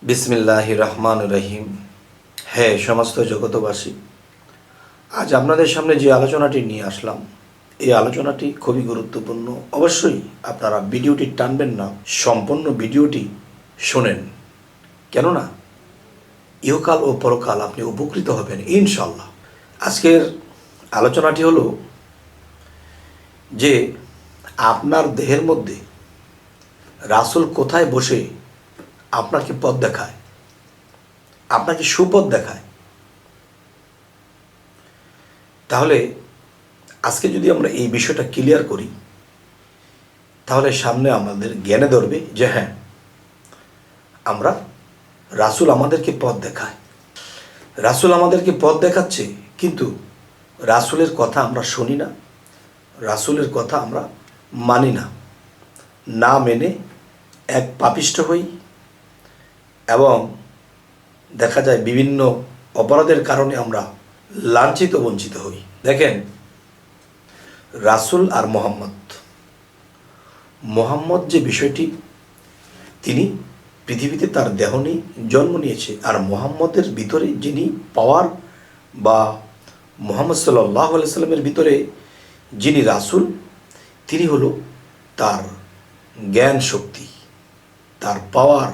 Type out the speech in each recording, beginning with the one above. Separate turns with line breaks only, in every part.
বিসমিল্লাহির রহমানির রহিম। হ্যাঁ, সমস্ত জগতবাসী, আজ আপনাদের সামনে যে আলোচনাটি নিয়ে আসলাম, এই আলোচনাটি খুবই গুরুত্বপূর্ণ। অবশ্যই আপনারা ভিডিওটি টানবেন না, সম্পূর্ণ ভিডিওটি শোনেন, কেননা ইহকাল ও পরকাল আপনি উপকৃত হবেন ইনশাল্লাহ। আজকের আলোচনাটি হলো যে আপনার দেহের মধ্যে রাসূল কোথায় বসে আপনাকে পথ দেখায়, আপনাকে সুপথ দেখায়। তাহলে আজকে যদি আমরা এই বিষয়টা ক্লিয়ার করি, তাহলে সামনে আমাদের জ্ঞানে ধরবে যে হ্যাঁ, আমরা রাসূল আমাদেরকে পথ দেখায়, রাসূল আমাদেরকে পথ দেখাচ্ছে, কিন্তু রাসূলের কথা আমরা শুনি না, রাসূলের কথা আমরা মানি না, না মেনে এক পাপিষ্ঠ হই এবং দেখা যায় বিভিন্ন অপরাধের কারণে আমরা লাঞ্ছিত বঞ্চিত হই। দেখেন, রাসূল আর মোহাম্মদ যে বিষয়টি, তিনি পৃথিবীতে তার দেহ নিয়ে জন্ম নিয়েছে, আর মোহাম্মদের ভিতরে যিনি পাওয়ার বা মুহাম্মদ সাল্লাল্লাহু আলাইহি সাল্লামের ভিতরে যিনি রাসূল, তিনি হলো তার জ্ঞান শক্তি, তার পাওয়ার,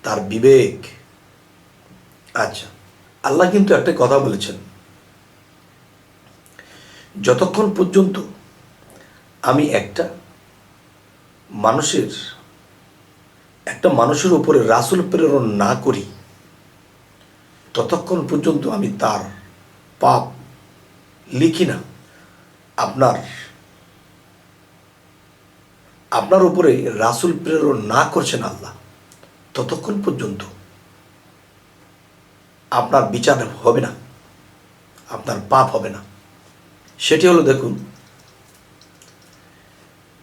তার বিবেক। আচ্ছা, আল্লাহ কিন্তু একটা কথা বলেছেন, যতক্ষণ পর্যন্ত আমি একটা মানুষের উপরে রাসূল প্রেরণ না করি, ততক্ষণ পর্যন্ত আমি তার পাপ লিখি না। আপনার উপরে রাসূল প্রেরণ না করছেন আল্লাহ, ততক্ষণ পর্যন্ত আপনার বিচার হবে না, আপনার পাপ হবে না। সেটি হলো, দেখুন,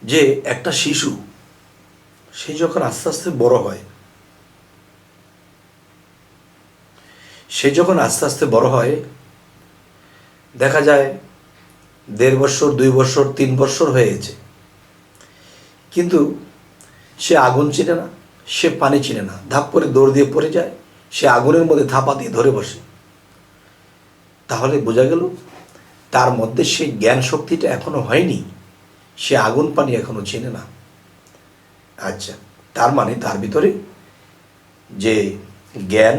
যে একটা শিশু, সে যখন আস্তে আস্তে বড় হয়, দেখা যায় 1.5 বছর, 2 বছর, 3 বছর হয়ে গেছে, কিন্তু সে আগুন চিনে না, সে পানি চিনে না, ধাপ করে দৌড় দিয়ে পড়ে যায়, সে আগুনের মধ্যে থাপা দিয়ে ধরে বসে। তাহলে বোঝা গেল তার মধ্যে সেই জ্ঞান শক্তিটা এখনো হয়নি, সে আগুন পানি এখনো চেনে না। আচ্ছা, তার মানে তার ভিতরে যে জ্ঞান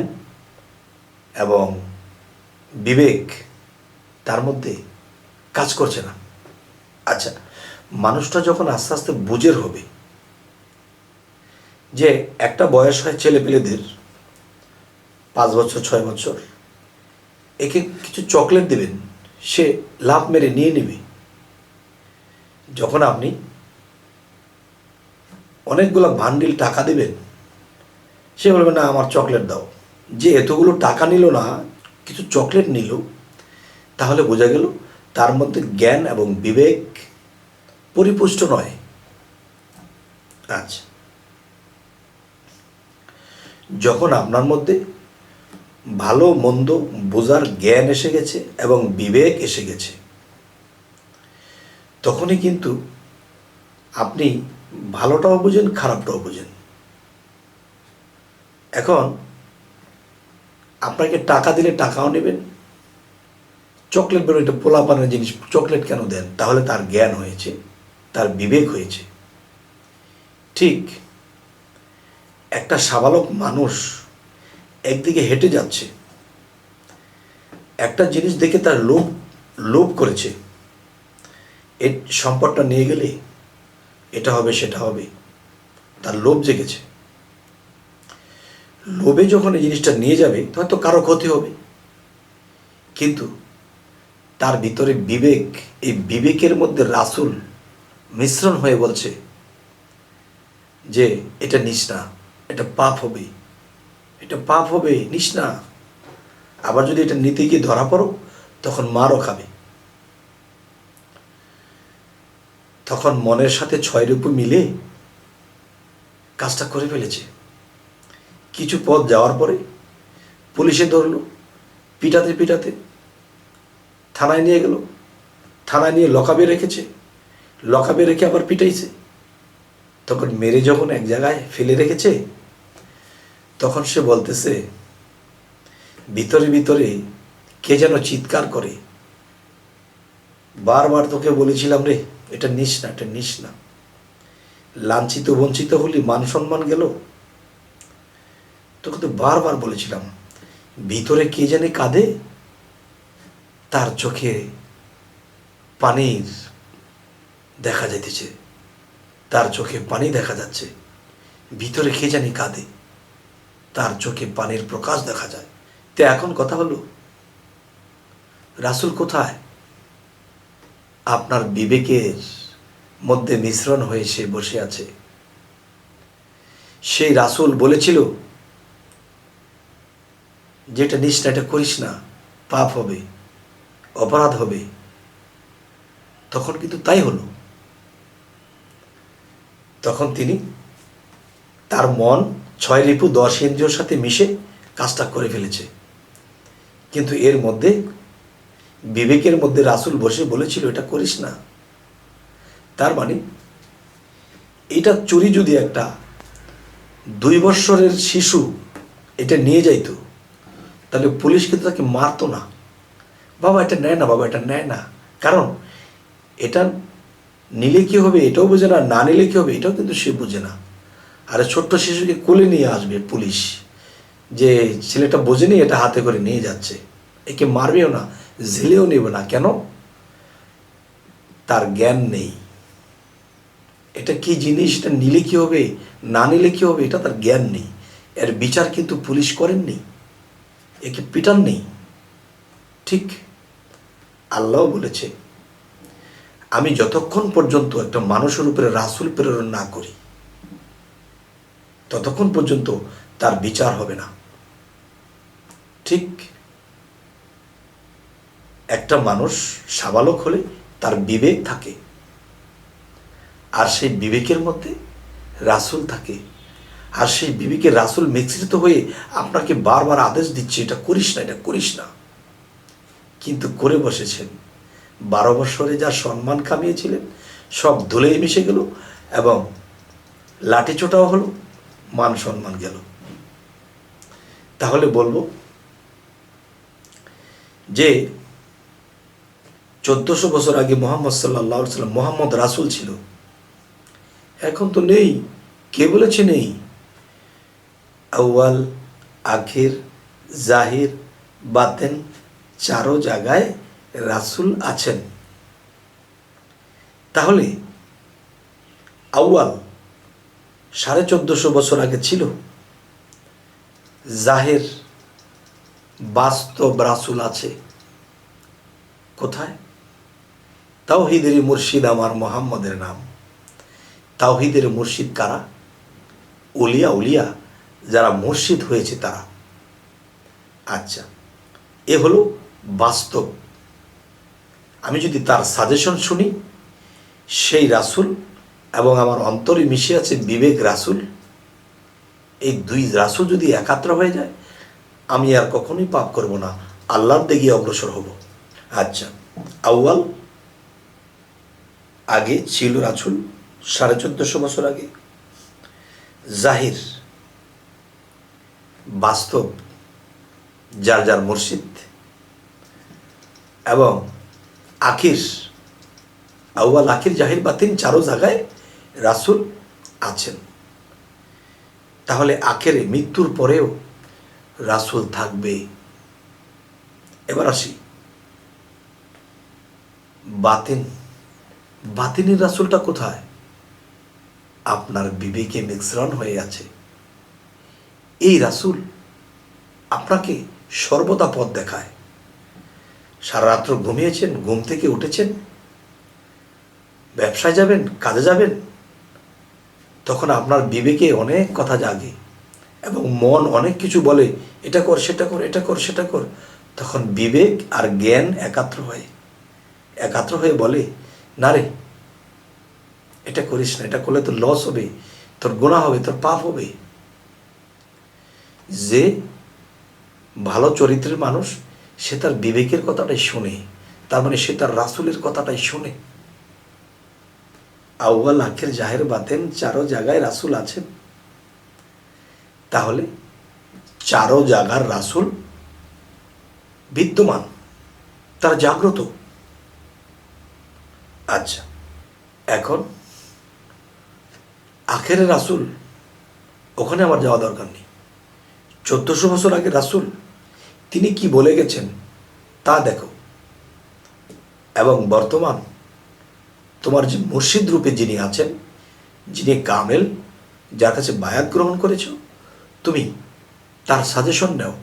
এবং বিবেক, তার মধ্যে কাজ করছে না। আচ্ছা, মানুষটা যখন আস্তে আস্তে বুঝের হবে, যে একটা বয়স হয় ছেলেপেলেদের 5 বছর, 6 বছর, একে কিছু চকলেট দেবেন, সে লাফ মেরে নিয়ে নেবে। যখন আপনি অনেকগুলো বান্ডিল টাকা দেবেন, সে বলবে না আমার চকলেট দাও। যে এতগুলো টাকা নিল না, কিছু চকলেট নিল, তাহলে বোঝা গেল তার মধ্যে জ্ঞান এবং বিবেক পরিপুষ্ট নয়। আচ্ছা, যখন আপনার মধ্যে ভালো মন্দ বোঝার জ্ঞান এসে গেছে এবং বিবেক এসে গেছে, তখনই কিন্তু আপনি ভালোটাও বোঝেন, খারাপটাও বোঝেন। এখন আপনাকে টাকা দিলে টাকাও নেবেন, চকলেট বেরো, এটা পোলাপানের জিনিস, চকলেট কেন দেন? তাহলে তার জ্ঞান হয়েছে, তার বিবেক হয়েছে। ঠিক একটা সাবালক মানুষ একদিকে হেঁটে যাচ্ছে, একটা জিনিস দেখে তার লোভ করেছে, এই সম্পদটা নিয়ে গেলে এটা হবে, সেটা হবে, তার লোভ জেগেছে। লোভে যখন এই জিনিসটা নিয়ে যাবে, হয়তো কারো ক্ষতি হবে, কিন্তু তার ভিতরে বিবেক, এই বিবেকের মধ্যে রাসূল মিশ্রণ হয়ে বলছে যে এটা নিস না, এটা পাপ হবে, এটা পাপ হবে, নিস না। আবার যদি এটা নিতে গিয়ে ধরা পড়ো, তখন মারও খাবে। তখন মনের সাথে 6 রূপে মিলে কাজটা করে ফেলেছে। কিছু পথ যাওয়ার পরে পুলিশে ধরলো, পিটাতে পিটাতে থানায় নিয়ে গেল, থানায় নিয়ে লকআপে রেখেছে, লকআপে রেখে আবার পিটাইছে। তখন মেরে যখন এক জায়গায় ফেলে রেখেছে, তখন সে বলতেছে, ভিতরে ভিতরে কে যেন চিৎকার করে, বারবার তোকে বলেছিলাম রে, এটা নিস না, এটা নিস না, লাঞ্ছিত বঞ্চিত হলি, মান সম্মান গেল, তোকে তো বারবার বলেছিলাম। ভিতরে কে জানে কাঁদে, তার চোখে পানির দেখা যাইতেছে, তার চোখে পানি দেখা যাচ্ছে, ভিতরে কে জানি কাঁদে, তার চোখে পানির প্রকাশ দেখা যায়। তো এখন কথা হলো, রাসূল কোথায়? আপনার বিবেকের মধ্যে মিশ্রণ হয়ে সে বসে আছে। সেই রাসূল বলেছিল যেটা নিস না, এটা করিস না, পাপ হবে, অপরাধ হবে। তখন কিন্তু তাই হলো। তখন তিনি, তার মন 6 রিপু 10 ইন্দ্রিয়র সাথে মিশে কাজটা করে ফেলেছে। কিন্তু এর মধ্যে বিবেকের মধ্যে রাসূল বসে বলেছিল এটা করিস না। তার মানে এটা চুরি যদি একটা 2 বৎসরের শিশু এটা নিয়ে যাইতো, তাহলে পুলিশ কিন্তু তাকে মারতো না। বাবা এটা নেয় না, বাবা এটা নেয় না, কারণ এটা নিলে কী হবে এটাও বোঝে না, না নিলে কী হবে এটাও কিন্তু সে বোঝে না। আর ছোট্ট শিশুকে কোলে নিয়ে আসবে পুলিশ, যে ছেলেটা বোঝেনি, এটা হাতে করে নিয়ে যাচ্ছে, একে মারবেও না, জেলেও নেবে না। কেন? তার জ্ঞান নেই, এটা কি জিনিস, এটা নিলে কী হবে, না নিলে কী হবে, এটা তার জ্ঞান নেই। এর বিচার কিন্তু পুলিশ করেননি, একে পিটান নেই। ঠিক আল্লাহ বলেছে, আমি যতক্ষণ পর্যন্ত একটা মানুষের উপরে রাসূল প্রেরণ না করি, ততক্ষণ পর্যন্ত তার বিচার হবে না। ঠিক একটা মানুষ সাবালক হলে তার বিবেক থাকে, আর সেই বিবেকের মধ্যে রাসূল থাকে, আর সেই বিবেকে রাসূল মিশ্রিত হয়ে আপনাকে বারবার আদেশ দিচ্ছে এটা করিস না, এটা করিস না, কিন্তু করে বসেছেন। 12 বৎসরে যা সম্মান কামিয়েছিলেন সব ধুলেই মিশে গেল, এবং লাঠিচোটাও হলো, মান সম্মান গেল। তাহলে বলবো যে 1400 বছর আগে মুহাম্মদ সাল্লাল্লাহু আলাইহি ওয়াসাল্লাম মুহাম্মদ রাসূল ছিল, এখন তো নেই। কে বলেছে নেই? আউয়াল, আখির, জাহির, বাতেন, চারো জায়গায় রাসূল আছেন। তাহলে আউয়াল 1450 বছর আগে ছিল, জাহির বাস্তব রাসূল আছে কোথায়? তাওহীদের মুর্শিদ আমার মুহাম্মদের নাম। তাওহীদের মুর্শিদ কারা? উলিয়া উলিয়া যারা মুর্শিদ হয়েছে তারা। আচ্ছা, এ হলো বাস্তব। আমি যদি তার সাজেশন শুনি, সেই রাসূল এবং আমার অন্তরে মিশে আছে বিবেক রাসূল, এই 2 রাসূল যদি একাত্র হয়ে যায়, আমি আর কখনোই পাপ করব না, আল্লাহর দিকে অগ্রসর হব। আচ্ছা, আউয়াল আগে ছিল রাসূল 1450 বছর আগে, জাহির বাস্তব যার যার মুর্শিদ, এবং আখির, আউয়াল, আখির, জাহির, বাতিন চারো জায়গায় রাসূল আছেন। তাহলে আখেরে মৃত্যুর পরেও রাসূল থাকবে। এবার আসি বাতিন, বাতিনের রাসূলটা কোথায়? আপনার বিবেকে মিশ্রণ হয়ে আছে। এই রাসূল আপনাকে সর্বদা পথ দেখায়। সারা রাত্র ঘুমিয়েছেন, ঘুম থেকে উঠেছেন, ব্যবসায় যাবেন, কাজে যাবেন, তখন আপনার বিবেকে অনেক কথা জাগে এবং মন অনেক কিছু বলে, এটা কর, সেটা কর, এটা কর, সেটা কর। তখন বিবেক আর জ্ঞান একাত্র হয়ে বলে, না রে, এটা করিস না, এটা করলে তোর লস হবে, তোর গুনাহ হবে, তোর পাপ হবে। যে ভালো চরিত্রের মানুষ, সে তার বিবেকের কথাটাই শোনে, তার মানে সে তার রাসূলের কথাটাই শোনে। আউয়াল, আখির, জাহির, বাতেন চারো জায়গায় রাসূল আছেন। তাহলে চারো জায়গার রাসূল বিদ্যমান, তারা জাগ্রত। আচ্ছা, এখন আখেরের রাসূল, ওখানে আমার যাওয়া দরকার নেই। 1400 বছর আগে রাসূল তিনি কি বলে গেছেন তা দেখো, এবং বর্তমান তোমার যে মুর্শিদ রূপে যিনি আছেন, যিনি কামেল, যার কাছে বায়াত গ্রহণ করেছ, তুমি তার সাজেশন নাও,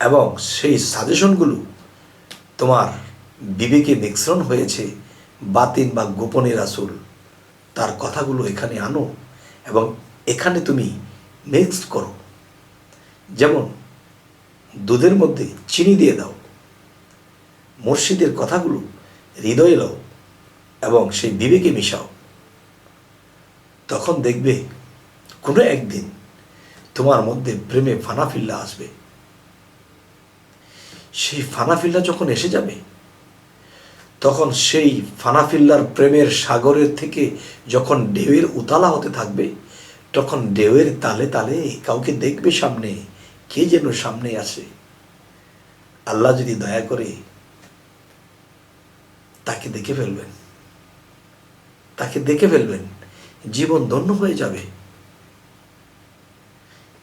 এবং সেই সাজেশনগুলো তোমার বিবেকে মিশ্রণ হয়েছে বাতিন বা গোপনে রাসূল, তার কথাগুলো এখানে আনো এবং এখানে তুমি মিক্সড করো। যেমন দুধের মধ্যে চিনি দিয়ে দাও, মুর্শিদের কথাগুলো হৃদয়ে লও এবং সেই বিবেকে মিশাও। তখন দেখবে কোনো একদিন তোমার মধ্যে প্রেমে ফানাফিল্লা আসবে। সেই ফানাফিল্লা যখন এসে যাবে, তখন সেই ফানাফিল্লার প্রেমের সাগরের থেকে যখন ঢেউয়ের উতালা হতে থাকবে, তখন ঢেউয়ের তালে তালে কাউকে দেখবে সামনে, কে যেন সামনে আসে। আল্লাহ যদি দয়া করে তাকে দেখে ফেলবেন, তাকে দেখে ফেলবেন, জীবন ধন্য হয়ে যাবে।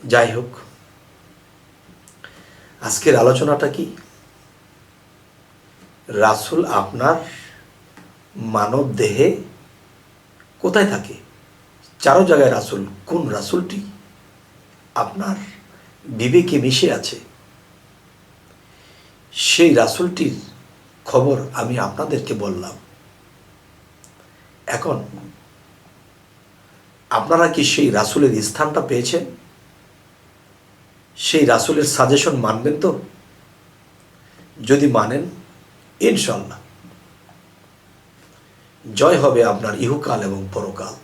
যাই হোক, আজকের আলোচনাটা কি? রাসূল আপনার মানব দেহে কোথায় থাকে? চারো জায়গায় রাসূল। কোন রাসূলটি আপনার বিবেকে মিশে আছে, সেই রাসূলটির খবর আমি আপনাদেরকে বললাম। এখন আপনারা কি সেই রাসূলের স্থানটা পেয়েছেন? সেই রাসূলের সাজেশন মানবেন তো? যদি মানেন, ইনশাআল্লাহ জয় হবে আপনার ইহকাল এবং পরকাল।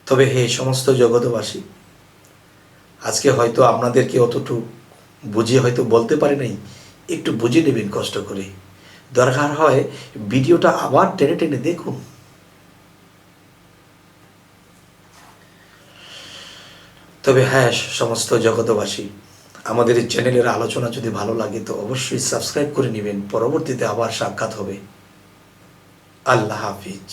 তবে হে সমস্ত জগতবাসী, আজকে হয়তো আপনাদেরকে অতটুকু বুঝিয়ে হয়তো বলতে পারি নাই, একটু বুঝে নেবেন কষ্ট করে। দরকার হয় ভিডিওটা আবার টেনে টেনে দেখুন। তবে হ্যাঁ, সমস্ত জগতবাসী, আমাদের এই চ্যানেলের আলোচনা যদি ভালো লাগে তো অবশ্যই সাবস্ক্রাইব করে নেবেন। পরবর্তীতে আবার সাক্ষাৎ হবে। আল্লাহ হাফিজ।